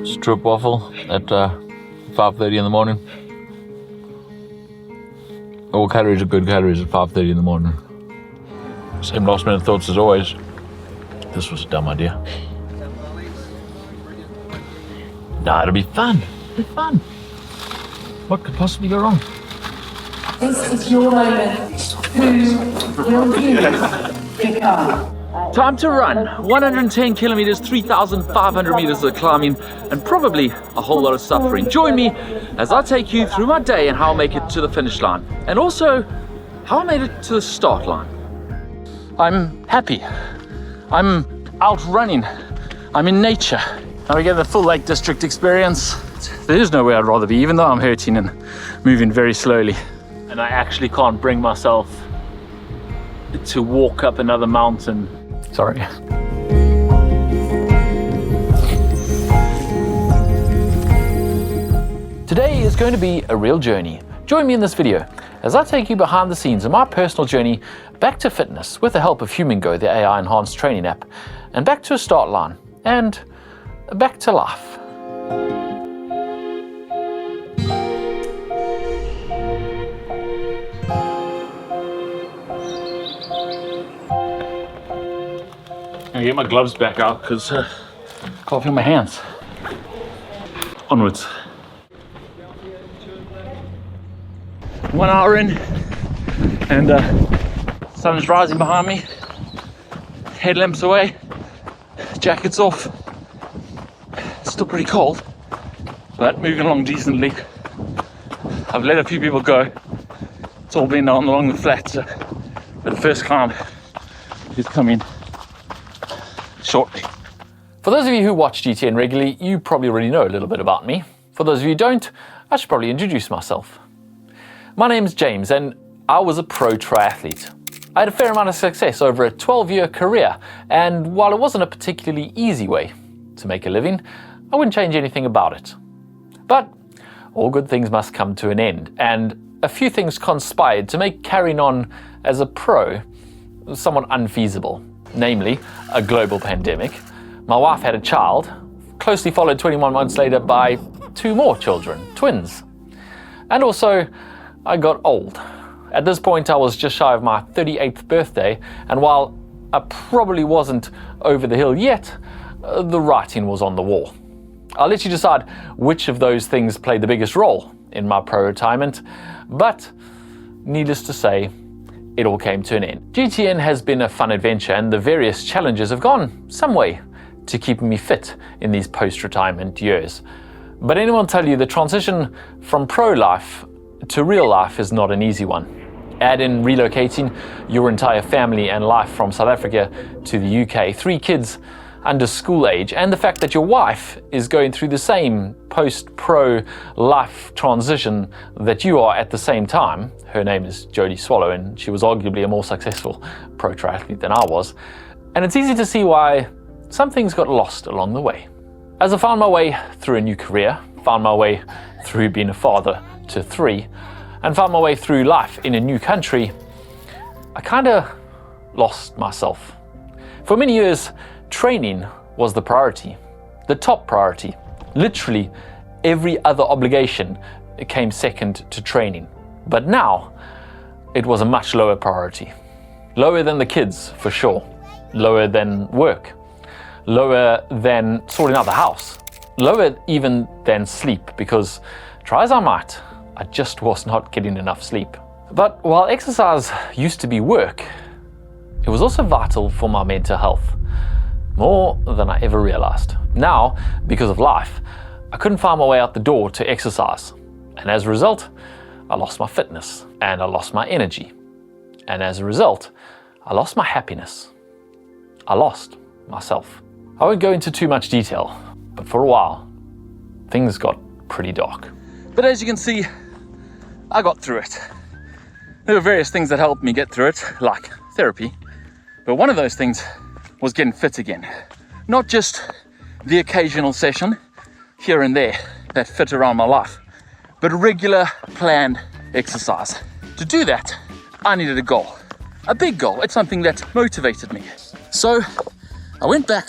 Strip waffle at 5:30 in the morning. All calories are good calories at 5:30 in the morning. Same last minute thoughts as always. This was a dumb idea. Nah, it'll be fun. It'll be fun. What could possibly go wrong? This is your moment. Who will you become? Time to run. 110 kilometers, 3,500 meters of climbing, and probably a whole lot of suffering. Join me as I take you through my day and how I make it to the finish line. And also, how I made it to the start line. I'm happy. I'm out running. I'm in nature. Now we get the full Lake District experience. There is nowhere I'd rather be, even though I'm hurting and moving very slowly. And I actually can't bring myself to walk up another mountain. Sorry. Today is going to be a real journey. Join me in this video as I take you behind the scenes of my personal journey back to fitness with the help of Humango, the AI enhanced training app, and back to a start line, and back to life. I'm gonna get my gloves back out because I can't feel my hands. Onwards. 1 hour in, and sun is rising behind me. Headlamps away, jackets off. It's still pretty cold, but moving along decently. I've let a few people go. It's all been on along the flats, but the first climb is coming shortly. For those of you who watch GTN regularly, you probably already know a little bit about me. For those of you who don't, I should probably introduce myself. My name's James, and I was a pro triathlete. I had a fair amount of success over a 12-year career, and while it wasn't a particularly easy way to make a living, I wouldn't change anything about it. But all good things must come to an end, and a few things conspired to make carrying on as a pro somewhat unfeasible. Namely, a global pandemic. My wife had a child, closely followed 21 months later by 2 more children, twins. And also, I got old. At this point, I was just shy of my 38th birthday, and while I probably wasn't over the hill yet, the writing was on the wall. I'll let you decide which of those things played the biggest role in my pro-retirement, but needless to say, it all came to an end. GTN has been a fun adventure, and the various challenges have gone some way to keeping me fit in these post-retirement years. But anyone tell you the transition from pro life to real life is not an easy one. Add in relocating your entire family and life from South Africa to the UK, 3 kids under school age, and the fact that your wife is going through the same post-pro life transition that you are at the same time. Her name is Jodie Swallow, and she was arguably a more successful pro triathlete than I was. And it's easy to see why some things got lost along the way. As I found my way through a new career, found my way through being a father to 3, and found my way through life in a new country, I kinda lost myself. For many years, training was the priority, the top priority. Literally every other obligation came second to training. But now, it was a much lower priority. Lower than the kids, for sure. Lower than work. Lower than sorting out the house. Lower even than sleep, because try as I might, I just was not getting enough sleep. But while exercise used to be work, it was also vital for my mental health. More than I ever realized. Now, because of life, I couldn't find my way out the door to exercise. And as a result, I lost my fitness, and I lost my energy. And as a result, I lost my happiness. I lost myself. I won't go into too much detail, but for a while, things got pretty dark. But as you can see, I got through it. There were various things that helped me get through it, like therapy. But one of those things was getting fit again. Not just the occasional session here and there that fit around my life, but regular planned exercise. To do that, I needed a goal, a big goal. It's something that motivated me. So I went back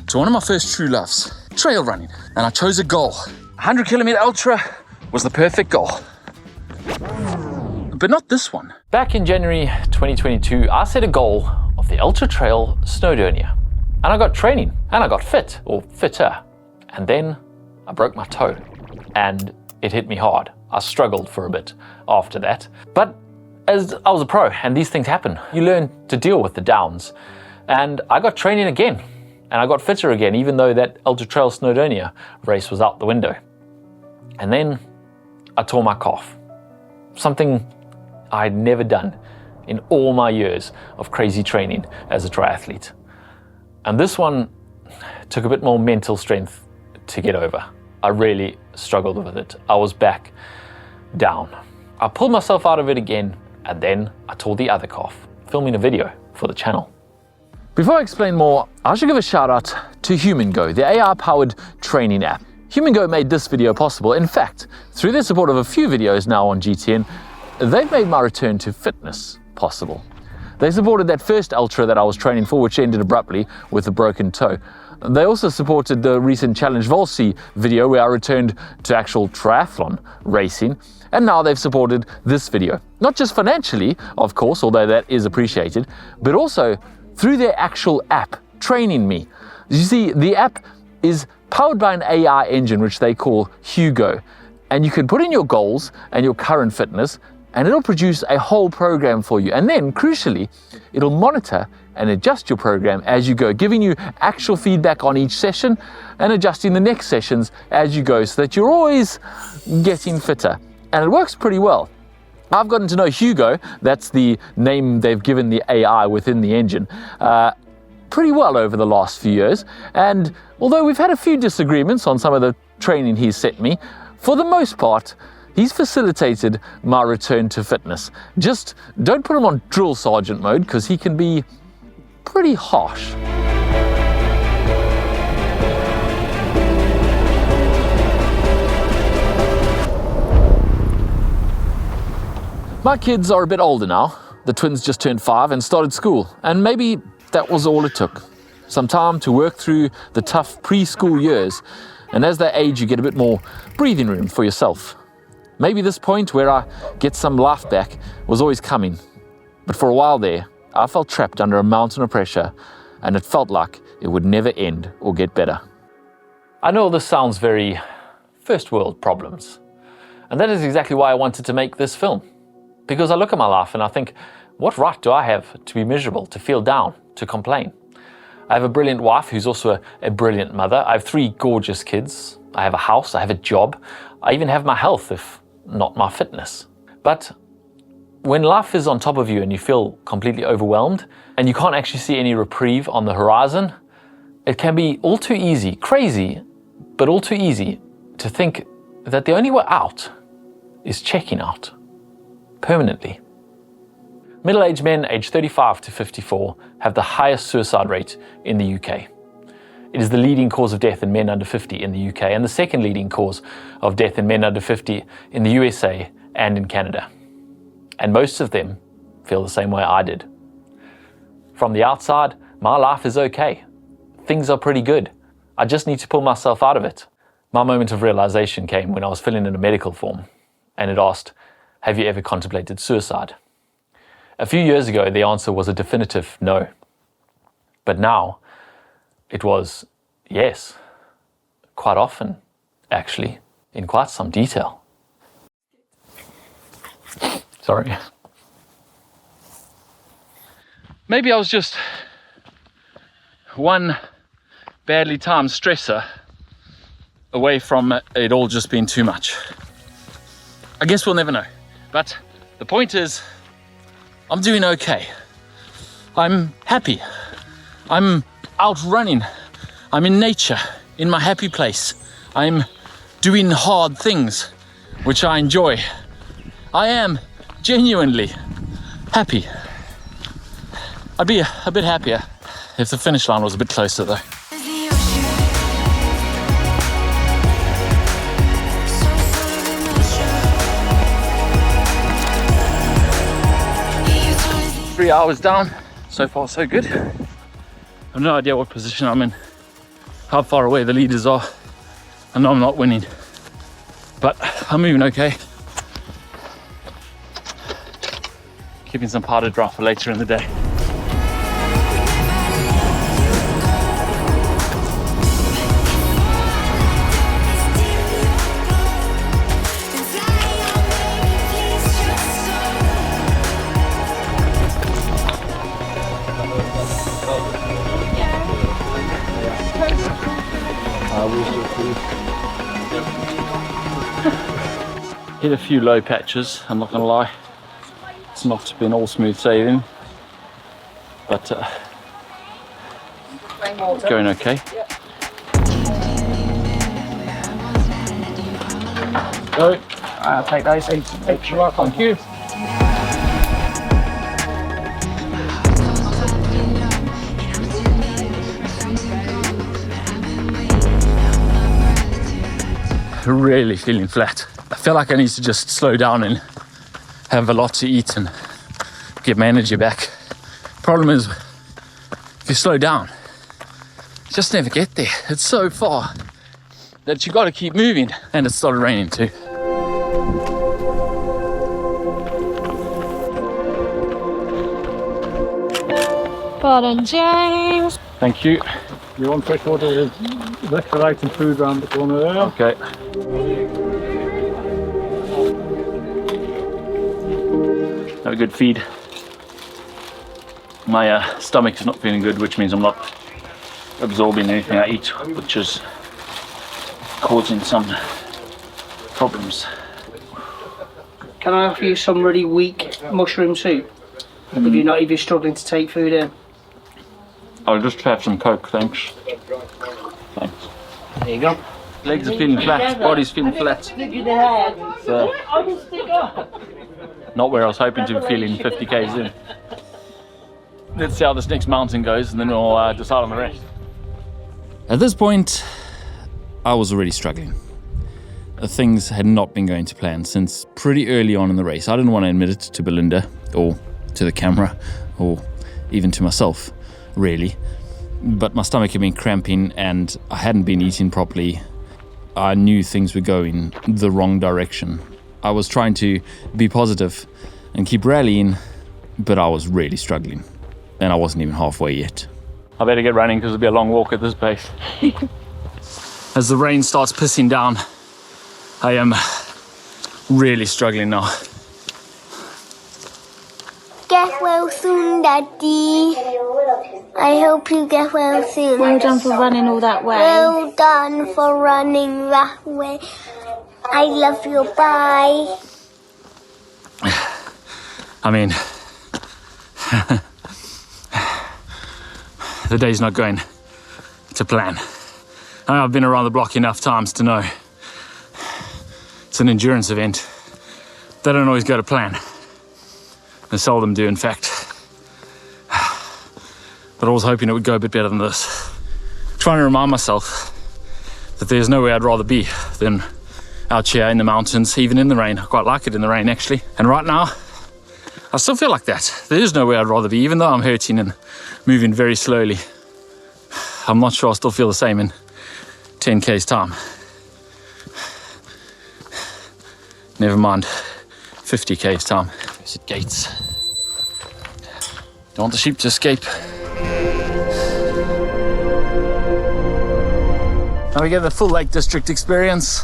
to one of my first true loves, trail running, and I chose a goal. 100 kilometer ultra was the perfect goal. But not this one. Back in January 2022, I set a goal of the Ultra Trail Snowdonia. And I got training, and I got fit, or fitter. And then I broke my toe, and it hit me hard. I struggled for a bit after that. But as I was a pro, and these things happen, you learn to deal with the downs. And I got training again, and I got fitter again, even though that Ultra Trail Snowdonia race was out the window. And then I tore my calf. Something I'd never done in all my years of crazy training as a triathlete. And this one took a bit more mental strength to get over. I really struggled with it. I was back down. I pulled myself out of it again, and then I tore the other calf, filming a video for the channel. Before I explain more, I should give a shout out to Humango, the AI-powered training app. Humango made this video possible. In fact, through their support of a few videos now on GTN, they've made my return to fitness possible. They supported that first ultra that I was training for, which ended abruptly with a broken toe. They also supported the recent Challenge Volsi video where I returned to actual triathlon racing. And now they've supported this video. Not just financially, of course, although that is appreciated, but also through their actual app, training me. You see, the app is powered by an AI engine, which they call Hugo. And you can put in your goals and your current fitness, and it'll produce a whole program for you. And then, crucially, it'll monitor and adjust your program as you go, giving you actual feedback on each session and adjusting the next sessions as you go so that you're always getting fitter. And it works pretty well. I've gotten to know Hugo, that's the name they've given the AI within the engine, pretty well over the last few years. And although we've had a few disagreements on some of the training he's set me, for the most part, he's facilitated my return to fitness. Just don't put him on drill sergeant mode because he can be pretty harsh. My kids are a bit older now. The twins just turned 5 and started school, and maybe that was all it took. Some time to work through the tough preschool years, and as they age you get a bit more breathing room for yourself. Maybe this point where I get some life back was always coming, but for a while there I felt trapped under a mountain of pressure, and it felt like it would never end or get better. I know this sounds very first world problems, and that is exactly why I wanted to make this film. Because I look at my life and I think, what right do I have to be miserable, to feel down, to complain? I have a brilliant wife who's also a brilliant mother. I have 3 gorgeous kids. I have a house, I have a job. I even have my health, if not my fitness. But when life is on top of you and you feel completely overwhelmed and you can't actually see any reprieve on the horizon, it can be all too easy, crazy, but all too easy to think that the only way out is checking out. Permanently. Middle-aged men aged 35 to 54 have the highest suicide rate in the UK. It is the leading cause of death in men under 50 in the UK and the second leading cause of death in men under 50 in the USA and in Canada. And most of them feel the same way I did. From the outside, my life is okay. Things are pretty good. I just need to pull myself out of it. My moment of realization came when I was filling in a medical form and it asked, have you ever contemplated suicide? A few years ago, the answer was a definitive no. But now, it was yes. Quite often, actually, in quite some detail. Sorry. Maybe I was just one badly timed stressor away from it all just being too much. I guess we'll never know. But the point is, I'm doing okay. I'm happy. I'm out running. I'm in nature, in my happy place. I'm doing hard things, which I enjoy. I am genuinely happy. I'd be a bit happier if the finish line was a bit closer though. Three hours down, so far so good. I have no idea what position I'm in, how far away the leaders are. I know I'm not winning, but I'm moving okay. Keeping some powder dry for later in the day. Hit a few low patches, I'm not gonna lie. It's not been all smooth sailing, but it's going okay. Go. I'll take those. Thank you. Really feeling flat. I feel like I need to just slow down and have a lot to eat and get my energy back. Problem is, if you slow down, you just never get there. It's so far that you got to keep moving, and it started raining too. Pardon, James. Thank you. You want fresh water with electrolytes and food around the corner there? Okay. Have a good feed. My stomach's not feeling good, which means I'm not absorbing anything I eat, which is causing some problems. Can I offer you some really weak mushroom soup? If you're struggling to take food in. I'll just have some Coke, thanks. Thanks. There you go. Legs are feeling flat, body's feeling flat. So, not where I was hoping to be feeling 50 k's in. Let's see how this next mountain goes, and then we'll decide on the rest. At this point, I was already struggling. Things had not been going to plan since pretty early on in the race. I didn't want to admit it to Belinda, or to the camera, or even to myself, really. But my stomach had been cramping and I hadn't been eating properly. I knew things were going the wrong direction. I was trying to be positive and keep rallying, but I was really struggling. And I wasn't even halfway yet. I better get running because it'll be a long walk at this pace. As the rain starts pissing down, I am really struggling now. Get well soon, Daddy. I hope you get well soon. Well done for running all that way. Well done for running that way. I love you. Bye. I mean, the day's not going to plan. I've been around the block enough times to know it's an endurance event. They don't always go to plan. They seldom do, in fact. But I was hoping it would go a bit better than this. Trying to remind myself that there's nowhere I'd rather be than out here in the mountains, even in the rain. I quite like it in the rain, actually. And right now, I still feel like that. There is nowhere I'd rather be, even though I'm hurting and moving very slowly. I'm not sure I still feel the same in 10 k's time. Never mind 50 k's time. Is it gates? Don't want the sheep to escape. Now we get the full Lake District experience.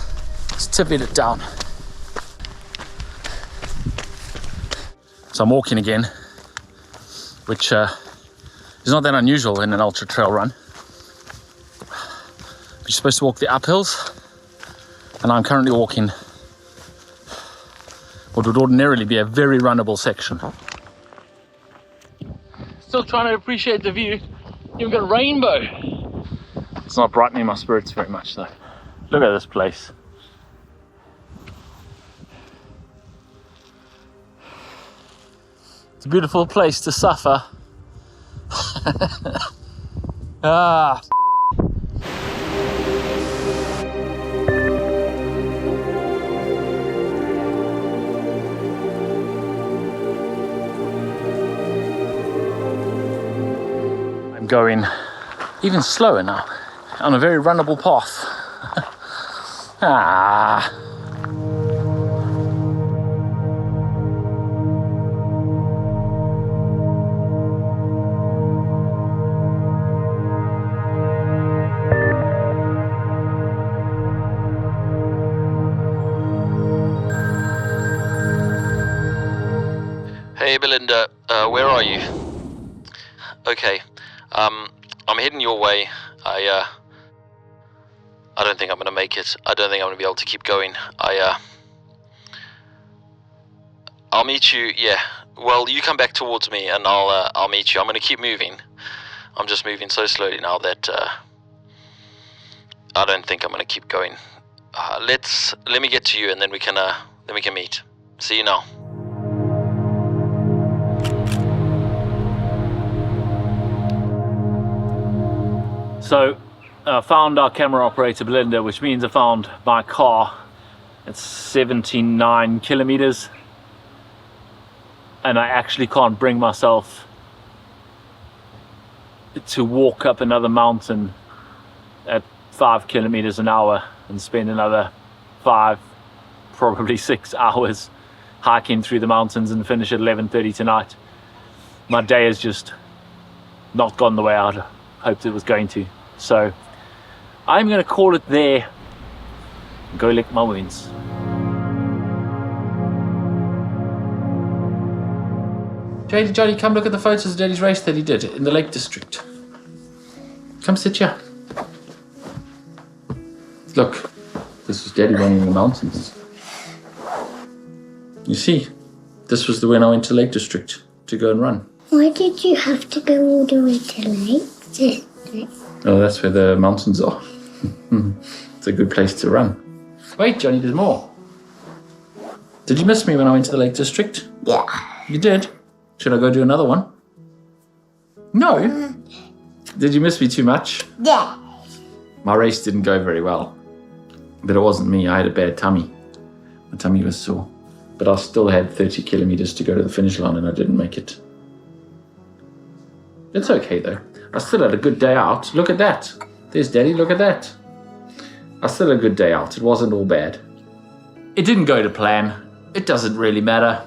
Let's tip it down. So I'm walking again, which is not that unusual in an ultra trail run. You're supposed to walk the uphills, and I'm currently walking what would ordinarily be a very runnable section. Still trying to appreciate the view. You've got a rainbow. It's not brightening my spirits very much though. Look at this place. It's a beautiful place to suffer. Ah. I'm going even slower now, on a very runnable path. Ah. Hey Belinda, where are you? Okay, I'm heading your way. I don't think I'm gonna make it. I don't think I'm gonna be able to keep going. I'll meet you. Yeah. Well, you come back towards me, and I'll meet you. I'm gonna keep moving. I'm just moving so slowly now that I don't think I'm gonna keep going. Let me get to you, and then we can meet. See you now. So, I found our camera operator Belinda, which means I found my car. It's 79 kilometers. And I actually can't bring myself to walk up another mountain at 5 kilometers an hour and spend another 5, probably 6 hours hiking through the mountains and finish at 11:30 tonight. My day has just not gone the way I hoped it was going to. So I'm going to call it there and go lick my wounds. Johnny, come look at the photos of Daddy's race that he did in the Lake District. Come sit here. Look, this was Daddy running in the mountains. You see, this was the when I went to Lake District to go and run. Why did you have to go all the way to Lake District? Oh, that's where the mountains are. It's a good place to run. Wait, Johnny, there's more. Did you miss me when I went to the Lake District? Yeah. You did? Should I go do another one? No. Did you miss me too much? Yeah. My race didn't go very well. But it wasn't me. I had a bad tummy. My tummy was sore. But I still had 30 kilometers to go to the finish line and I didn't make it. It's okay though. I still had a good day out. Look at that. There's Daddy, look at that. I still had a good day out. It wasn't all bad. It didn't go to plan. It doesn't really matter.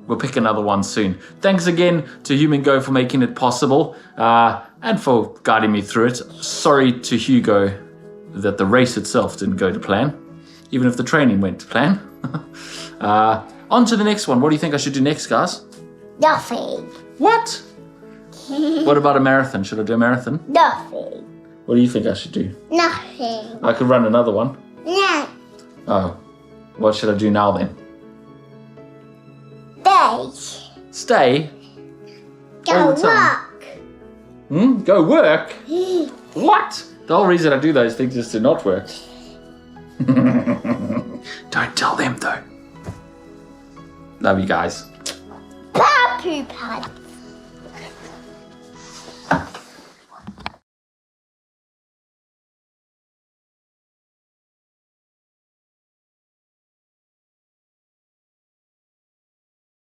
We'll pick another one soon. Thanks again to Humango for making it possible and for guiding me through it. Sorry to Hugo that the race itself didn't go to plan, even if the training went to plan. On to the next one. What do you think I should do next, guys? Nothing. What? What about a marathon? Should I do a marathon? Nothing. What do you think I should do? Nothing. I could run another one. No. Oh, what should I do now then? Stay. Stay? Go All the time. work. Go work? What? The whole reason I do those things is to not work. Don't tell them though. Love you guys. Papu Pad.